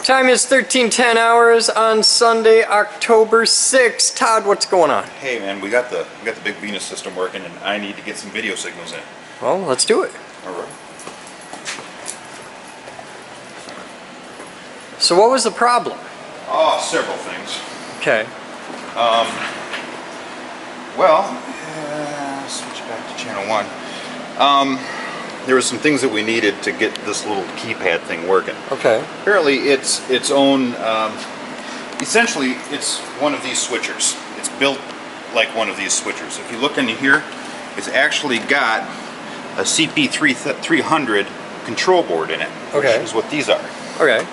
Time is 13:10 hours on Sunday, October 6th. Todd, what's going on? Hey man, we got the big Venus system working, and I need to get some video signals in. Well, let's do it. All right. So what was the problem? Oh, several things. Okay. Switch back to channel 1. There were some things that we needed to get this little keypad thing working. Okay. Apparently it's its own, essentially it's one of these switchers. It's built like one of these switchers. If you look in here, it's actually got a CP300 control board in it, which is what these are. Okay.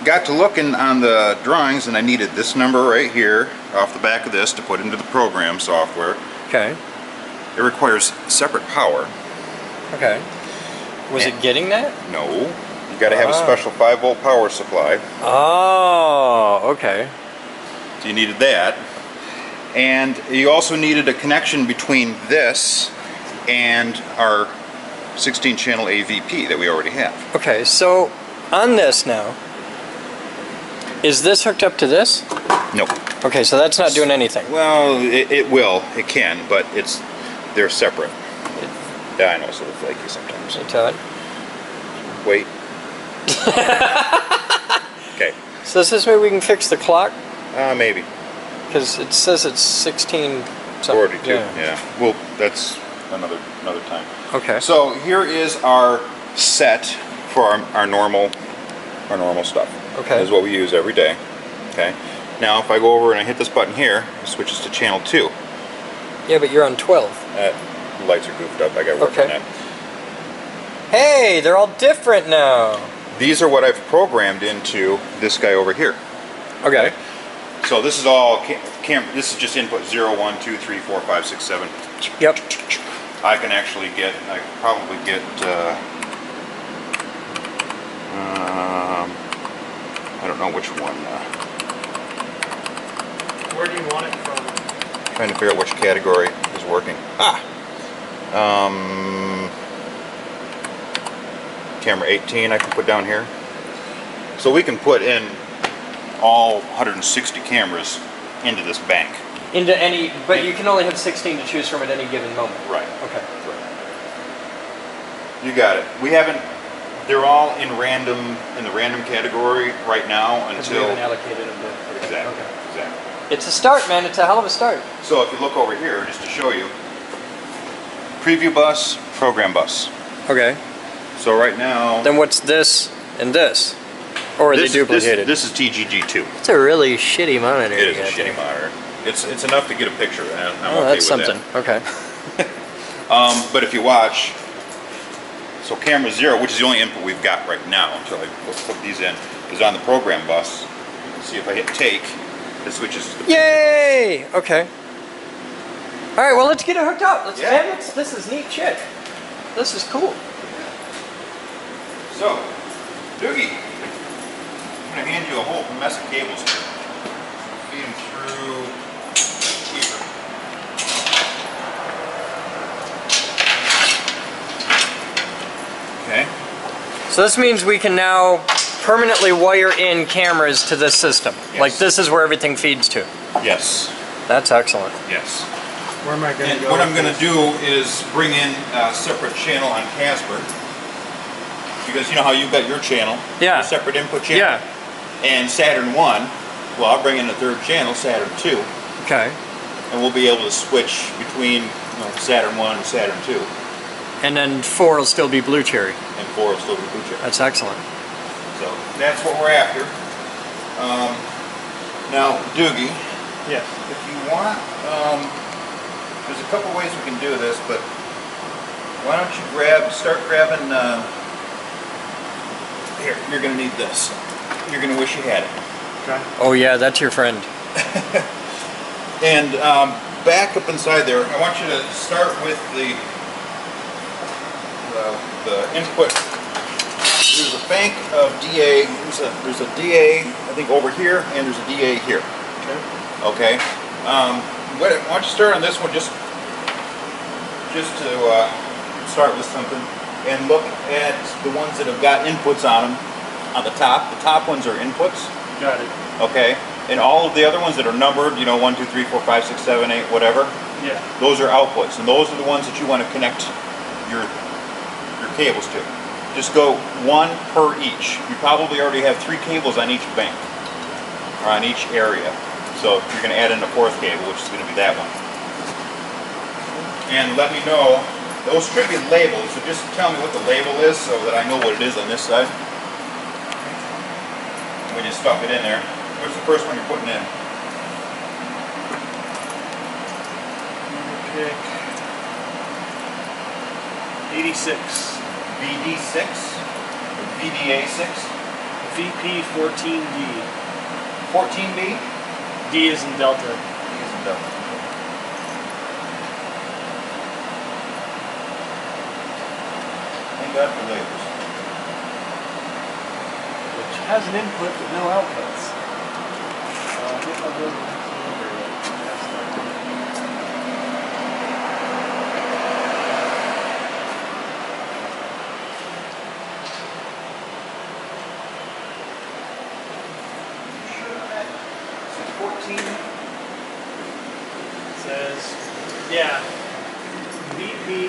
Got to looking on the drawings, and I needed this number right here off the back of this to put into the program software. Okay. It requires separate power. Okay. Was it getting that? No. You got to have a special 5-volt power supply. Oh, okay. So you needed that. And you also needed a connection between this and our 16-channel AVP that we already have. Okay, so on this now, is this hooked up to this? No. Okay, so that's not doing anything. Well, it will. It can, but they're separate. Yeah, I know, it's a little flaky sometimes. Hey, Todd. Wait. Okay. So does this mean we can fix the clock? Maybe. Because it says it's 16 something. 42. Yeah. Well, that's another time. Okay. So here is our set for our normal stuff. Okay. This is what we use every day. Okay. Now if I go over and I hit this button here, it switches to channel 2. Yeah, but you're on 12. The lights are goofed up. I got to work on that. Hey, they're all different now. These are what I've programmed into this guy over here. Okay. So this is all this is just input 0, 1, 2, 3, 4, 5, 6, 7. Yep. I can actually get, I can probably get, I don't know which one. Where do you want it from? Trying to figure out which category is working. Camera 18 I can put down here. So we can put in all 160 cameras into this bank. Into any, but you can only have 16 to choose from at any given moment. Right. Okay. Right. You got it. We haven't, they're all in the random category right now until... We haven't allocated them to... Exactly. Okay. Exactly. It's a start, man. It's a hell of a start. So if you look over here, just to show you, preview bus, program bus. Okay. So right now... Then what's this and this? Or are they duplicated? This is TGG2. It's a really shitty monitor. It is a shitty monitor. It's enough to get a picture, and I'm okay that's with something. that. Okay. But if you watch, so camera 0, which is the only input we've got right now, until let's put these in, is on the program bus. You can see if I hit take, it switches to the... Yay! Okay. All right, well, let's get it hooked up. Yeah. This is neat shit. This is cool. So, Doogie, I'm going to hand you a whole mess of cables here. Feed them through here. Okay. So this means we can now permanently wire in cameras to this system. Yes. Like this is where everything feeds to. Yes. That's excellent. Yes. Where am I going to go? What I'm going to do is bring in a separate channel on Casper. Because you know how you've got your channel, Yeah. your separate input channel, Yeah. and Saturn 1, well I'll bring in a third channel, Saturn 2, Okay. and we'll be able to switch between Saturn 1 and Saturn 2, And then 4 will still be Blue Cherry. and 4 will still be blue channel. That's excellent. So that's what we're after. Now Doogie, Yes. if you want, there's a couple ways we can do this, but why don't you start grabbing, here, you're going to need this. You're going to wish you had it. Okay. Oh yeah, that's your friend. And back up inside there, I want you to start with the input. There's a bank of DA. There's a DA, I think, over here, and there's a DA here. Okay. Why don't you start on this one just to start with something, and look at the ones that have got inputs on them, on the top. The top ones are inputs. Got it. Okay. And all of the other ones that are numbered, you know, 1, 2, 3, 4, 5, 6, 7, 8, whatever. Yeah. Those are outputs, and those are the ones that you want to connect your cables to. Just go one per each. You probably already have 3 cables on each bank, or on each area. So you're going to add in a 4th cable, which is going to be that one. And let me know, those should be labeled, so just tell me what the label is so that I know what it is on this side. We just stuff it in there. What's the first one you're putting in? Pick 86. VD6? Or VDA6? VP14D. 14B? D is in Delta. D is in Delta. Thank God for labels. Which has an input but no outputs. I think I'll go to the next yeah, VP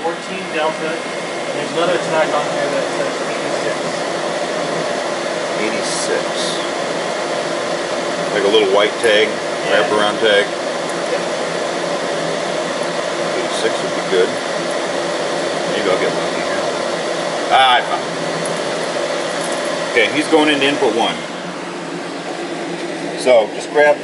14 Delta, and there's another tag on here that says 86. Like a little white tag, wraparound tag. 86 would be good. Maybe I'll get lucky here. Ah, I found it. Okay, he's going into input 1. So just grab.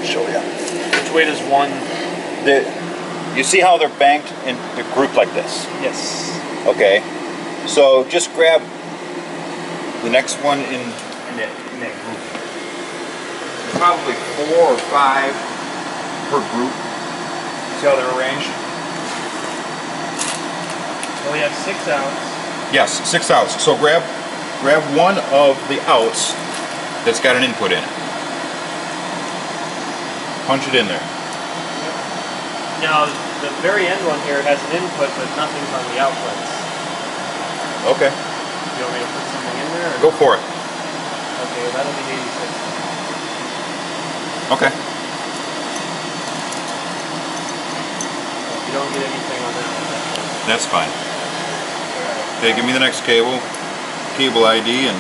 Show you. Which way does one? You see how they're banked and they're grouped like this? Yes. Okay. So just grab the next one in that group. There's probably 4 or 5 per group. See how they're arranged? Well, we have 6 outs. Yes, 6 outs. So grab one of the outs that's got an input in it. Punch it in there. Now, the very end one here has an input, but nothing's on the outputs. Okay. You want me to put something in there? Or? Go for it. Okay, that'll be 86. Okay. You don't get anything on that one. That's fine. Okay, give me the next cable. Cable ID and...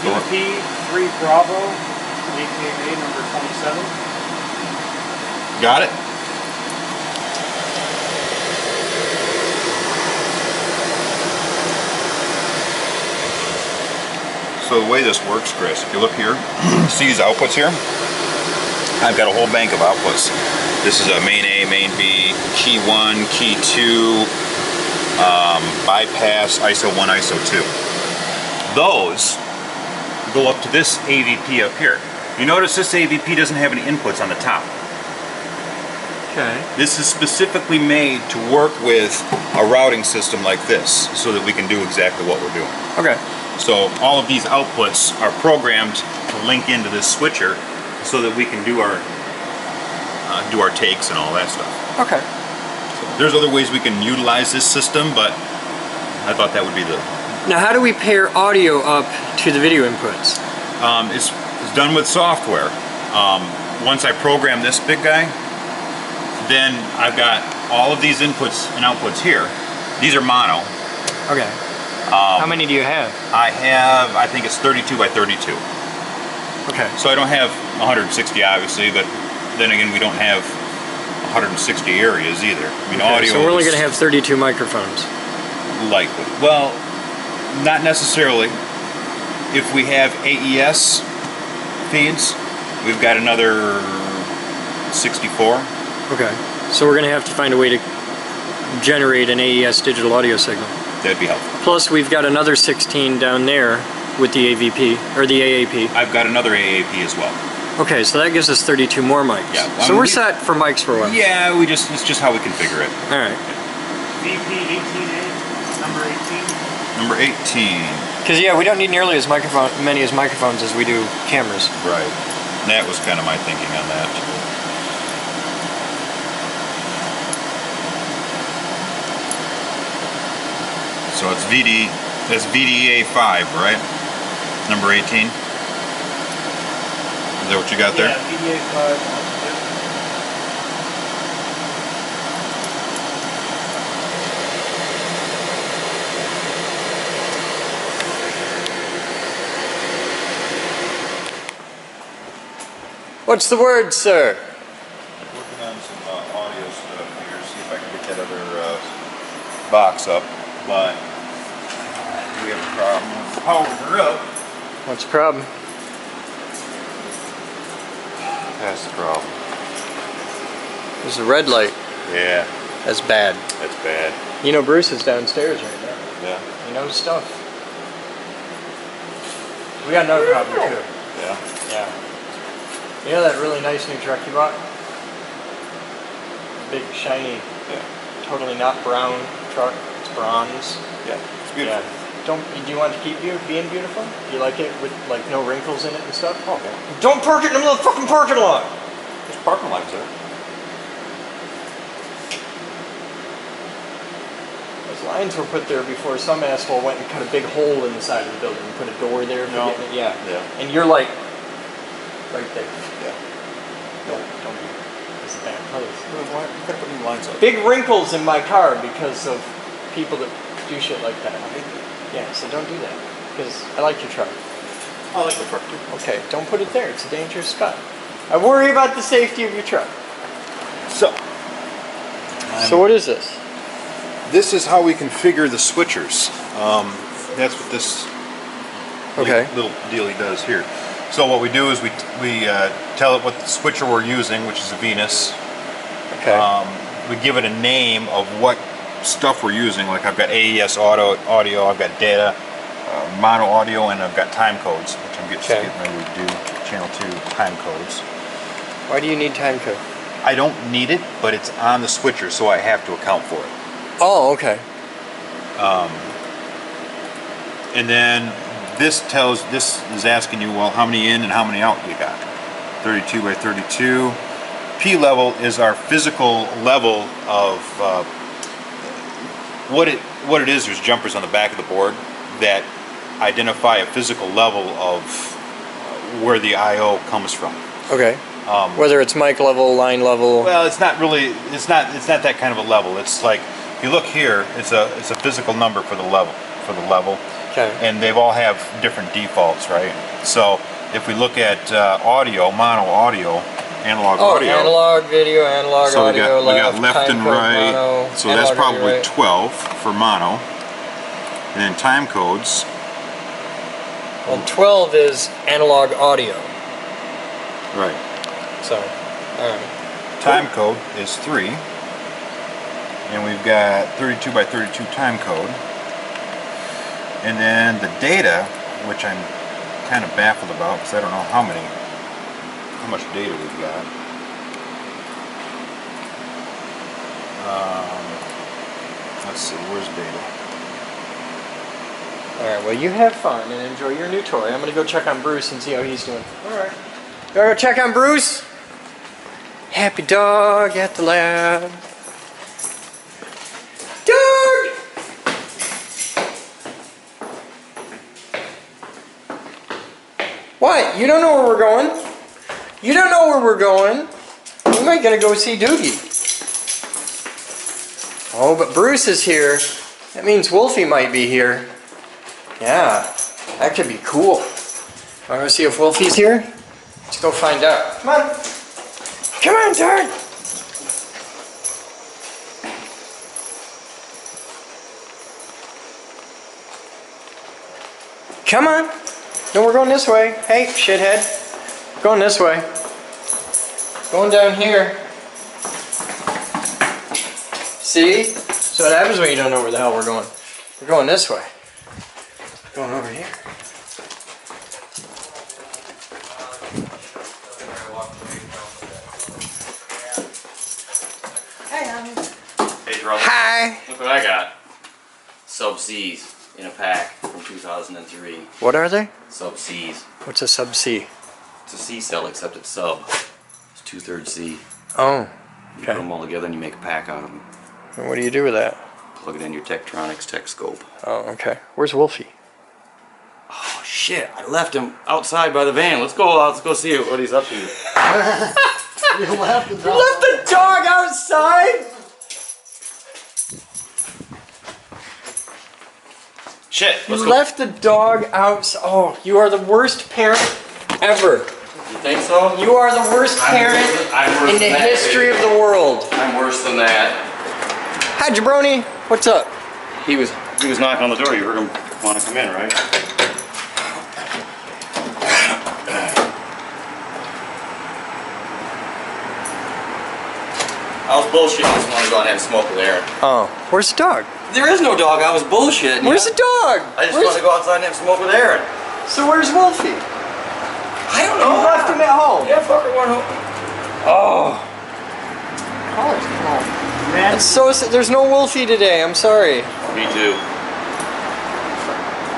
VP3 Bravo, AKA number 27. Got it? So the way this works, Chris, if you look here, see these outputs here? I've got a whole bank of outputs. This is a main A, main B, key 1, key 2, bypass, ISO 1, ISO 2. Those go up to this AVP up here. You notice this AVP doesn't have any inputs on the top. Okay. This is specifically made to work with a routing system like this so that we can do exactly what we're doing. Okay. So all of these outputs are programmed to link into this switcher so that we can do our takes and all that stuff. Okay. So there's other ways we can utilize this system, but I thought that would be the... Now how do we pair audio up to the video inputs? It's done with software. Once I program this big guy, then I've got all of these inputs and outputs here. These are mono. Okay. How many do you have? I think it's 32 by 32. Okay. So I don't have 160 obviously, but then again we don't have 160 areas either. I mean, Okay, audio. so we're only going to have 32 microphones. Likely. Well, not necessarily. If we have AES feeds, we've got another 64. Okay. So we're going to have to find a way to generate an AES digital audio signal. That'd be helpful. Plus we've got another 16 down there with the AVP, or the AAP. I've got another AAP as well. Okay, so that gives us 32 more mics. Yeah, so we're set for mics for a while. Yeah, it's just how we configure it. All right. VP18A, number 18. Number 18. Because yeah, we don't need nearly as many microphones as we do cameras. Right. That was kind of my thinking on that. So it's that's VDA 5, right? Number 18. Is that what you got there? Yeah, VDA 5. What's the word, sir? Working on some audio stuff here, see if I can get that other box up, but we have a problem with power up. What's the problem? That's the problem. There's a red light. Yeah, That's bad. that's bad. You know Bruce is downstairs right now. Yeah. He knows stuff. We got another problem too. Yeah. Yeah. You know that really nice new truck you bought? Big, shiny, Yeah. totally not brown truck. It's bronze. Yeah. It's beautiful. Yeah. Do you want it to keep being beautiful? Do you like it with like no wrinkles in it and stuff? Oh, yeah. Don't park it in the middle of the fucking parking lot! There's parking lots there. Those lines were put there before some asshole went and cut a big hole in the side of the building and put a door there for No. getting it. Yeah. Yeah. And you're like, right there. Yeah. Don't do it. It's a bad place. Why you gotta put any lines up? Big wrinkles in my car because of people that do shit like that. Yeah, so don't do that. Because I like your truck. I like the truck too. Okay, don't put it there. It's a dangerous spot. I worry about the safety of your truck. So. So what is this? This is how we configure the switchers. That's what this little dealie does here. So what we do is we tell it what the switcher we're using, which is a Venus. Okay. We give it a name of what stuff we're using. Like I've got AES audio, I've got data, mono audio, and I've got time codes, which I'm getting ready to do. Channel 2 time codes. Why do you need time code? I don't need it, but it's on the switcher, so I have to account for it. Oh, okay. And then this is asking you, well, how many in and how many out you got? 32 by 32. P level is our physical level of what it is. There's jumpers on the back of the board that identify a physical level of where the I/O comes from. Okay. Whether it's mic level, line level. Well, it's not really. It's not that kind of a level. It's like if you look here, it's a physical number for the level. Okay. And they all have different defaults, right? So if we look at audio, mono audio, analog audio. Analog video, analog So audio, we got left time and code, right. mono, So that's analog probably audio, right. 12 for mono. And then time codes. Well, 12 is analog audio. Right. So, alright. Time code is 3. And we've got 32 by 32 time code. And then the data, which I'm kind of baffled about because I don't know how much data we've got. Let's see, where's data? Alright, well you have fun and enjoy your new toy. I'm gonna go check on Bruce and see how he's doing. Alright. You wanna go check on Bruce? Happy dog at the lab. Dog! What? You don't know where we're going? You don't know where we're going? We might gonna go see Doogie. Oh, but Bruce is here. That means Wolfie might be here. Yeah, that could be cool. Wanna go see if Wolfie's here? Let's go find out. Come on. Come on, Dad. Come on. No, we're going this way. Hey, shithead. We're going this way. Going down here. See? So what happens when you don't know where the hell we're going. We're going this way. Going over here. Hey, Trouble. Hi. Look what I got. Sub-Cs in a pack from 2003. What are they? Sub-Cs. What's a sub-C? It's a C cell except it's sub. It's 2/3 C. Oh, You put them all together and you make a pack out of them. and what do you do with that? plug it in your Tektronix tech scope. Oh, okay. Where's Wolfie? Oh shit, I left him outside by the van. Let's go out, let's go see what he's up to. You left the dog outside? Shit, let's You go. left the dog outside. Oh, you are the worst parent ever. You think so? You are the worst parent I'm worse in the than that, history baby. of the world. I'm worse than that. Hi, Jabroni. What's up? He was knocking on the door. You heard him want to come in, right? I was bullshitting. I just wanted to go out and have a smoke with Aaron. Oh, where's the dog? There is no dog. I was bullshitting. Where's the dog? I just wanted to go outside and have a smoke with Aaron. So where's Wolfie? I don't You know. left him at home. Yeah, fucker went home. Oh. That's so sad. There's no Wolfie today. I'm sorry. Me too.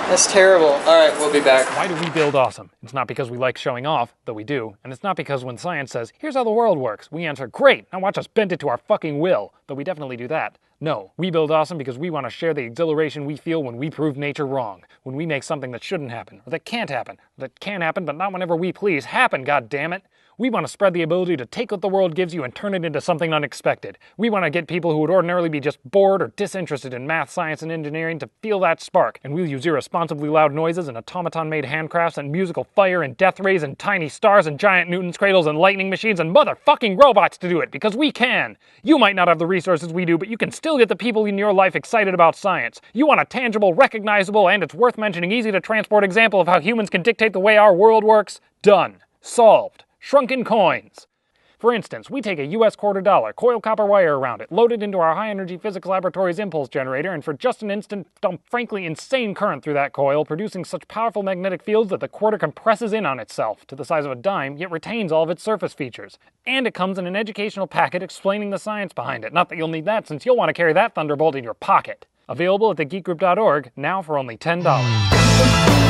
That's terrible. Alright, we'll be back. Why do we build awesome? It's not because we like showing off, though we do, and it's not because when science says, here's how the world works, we answer, great, now watch us bend it to our fucking will, though we definitely do that. No, we build awesome because we want to share the exhilaration we feel when we prove nature wrong, when we make something that shouldn't happen, or that can't happen, or that can happen but not whenever we please, happen, goddammit! We want to spread the ability to take what the world gives you and turn it into something unexpected. We want to get people who would ordinarily be just bored or disinterested in math, science, and engineering to feel that spark. And we'll use irresponsibly loud noises and automaton-made handcrafts and musical fire and death rays and tiny stars and giant Newton's cradles and lightning machines and motherfucking robots to do it, because we can. You might not have the resources we do, but you can still get the people in your life excited about science. You want a tangible, recognizable, and it's worth mentioning easy to transport example of how humans can dictate the way our world works? Done. Solved. Shrunken coins. For instance, we take a US $quarter, coil copper wire around it, load it into our high-energy physics laboratory's impulse generator, and for just an instant dump frankly insane current through that coil, producing such powerful magnetic fields that the quarter compresses in on itself, to the size of a dime, yet retains all of its surface features. And it comes in an educational packet explaining the science behind it. Not that you'll need that, since you'll want to carry that thunderbolt in your pocket. Available at thegeekgroup.org, now for only $10.